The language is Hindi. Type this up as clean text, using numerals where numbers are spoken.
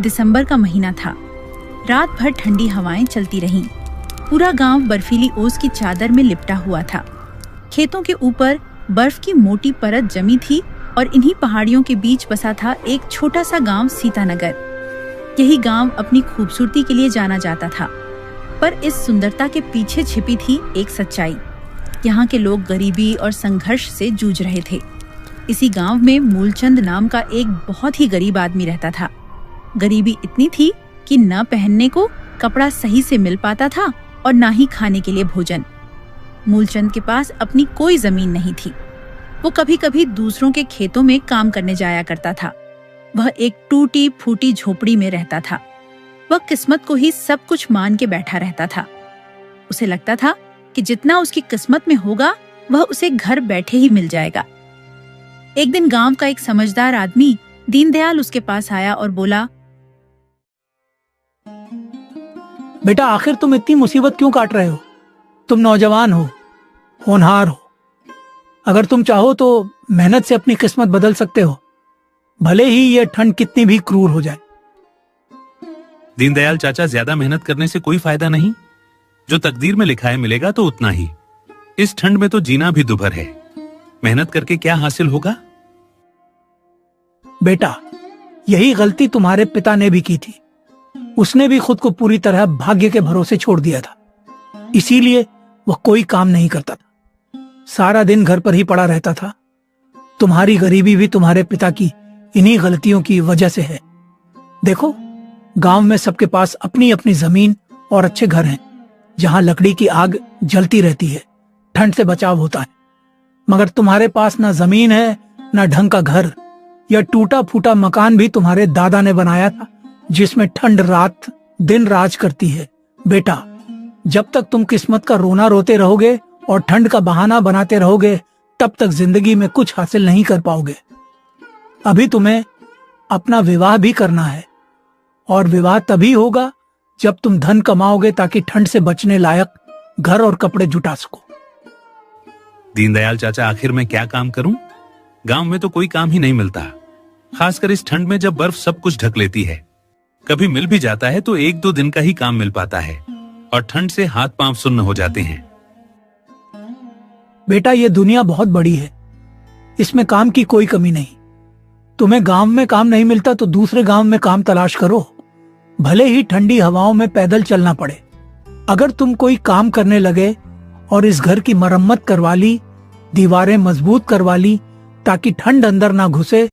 दिसंबर का महीना था। रात भर ठंडी हवाएं चलती रहीं। पूरा गांव बर्फीली ओस की चादर में लिपटा हुआ था। खेतों के ऊपर बर्फ की मोटी परत जमी थी और इन्हीं पहाड़ियों के बीच बसा था एक छोटा सा गांव सीतानगर। यही गांव अपनी खूबसूरती के लिए जाना जाता था, पर इस सुंदरता के पीछे छिपी थी एक सच्चाई। यहाँ के लोग गरीबी और संघर्ष से जूझ रहे थे। इसी गांव में मूलचंद नाम का एक बहुत ही गरीब आदमी रहता था। गरीबी इतनी थी कि न पहनने को कपड़ा सही से मिल पाता था और न ही खाने के लिए भोजन। मूलचंद के पास अपनी कोई जमीन नहीं थी। वो कभी कभी दूसरों के खेतों में काम करने जाया करता था। वह एक टूटी फूटी झोपड़ी में रहता था। वह किस्मत को ही सब कुछ मान के बैठा रहता था। उसे लगता था कि जितना उसकी किस्मत में होगा वह उसे घर बैठे ही मिल जाएगा। एक दिन गांव का एक समझदार आदमी दीनदयाल उसके पास आया और बोला, बेटा, आखिर तुम इतनी मुसीबत क्यों काट रहे हो? तुम नौजवान हो, होनहार हो। अगर तुम चाहो तो मेहनत से अपनी किस्मत बदल सकते हो, भले ही यह ठंड कितनी भी क्रूर हो जाए। दीनदयाल चाचा, ज्यादा मेहनत करने से कोई फायदा नहीं। जो तकदीर में लिखा है मिलेगा तो उतना ही। इस ठंड में तो जीना भी दुभर है। मेहनत करके क्या हासिल होगा? बेटा, यही गलती तुम्हारे पिता ने भी की थी। उसने भी खुद को पूरी तरह भाग्य के भरोसे छोड़ दिया था। इसीलिए वह कोई काम नहीं करता था, सारा दिन घर पर ही पड़ा रहता था। तुम्हारी गरीबी भी तुम्हारे पिता की इन्हीं गलतियों की वजह से है। देखो, गांव में सबके पास अपनी अपनी जमीन और अच्छे घर हैं, जहां लकड़ी की आग जलती रहती है, ठंड से बचाव होता है। मगर तुम्हारे पास ना जमीन है, ना ढंग का घर। यह टूटा फूटा मकान भी तुम्हारे दादा ने बनाया था, जिसमें ठंड रात दिन राज करती है। बेटा, जब तक तुम किस्मत का रोना रोते रहोगे और ठंड का बहाना बनाते रहोगे, तब तक जिंदगी में कुछ हासिल नहीं कर पाओगे। अभी तुम्हें अपना विवाह भी करना है, और विवाह तभी होगा जब तुम धन कमाओगे, ताकि ठंड से बचने लायक घर और कपड़े जुटा सको। दीनदयाल चाचा, आखिर मैं क्या काम करूं? गांव में तो कोई काम ही नहीं मिलता, खासकर इस ठंड में जब बर्फ सब कुछ ढक लेती है। कभी मिल भी जाता है तो 1-2 दिन का ही काम मिल पाता है, और ठंड से हाथ पांव सुन्न हो जाते हैं। बेटा, ये दुनिया बहुत बड़ी है, इसमें काम की कोई कमी नहीं। तुम्हें गांव में काम नहीं मिलता तो दूसरे गांव में काम तलाश करो, भले ही ठंडी हवाओं में पैदल चलना पड़े। अगर तुम कोई काम करने लगे और इस घर की मरम्मत करवा ली, दीवारें मजबूत करवा ली, ताकि ठंड अंदर ना घुसे,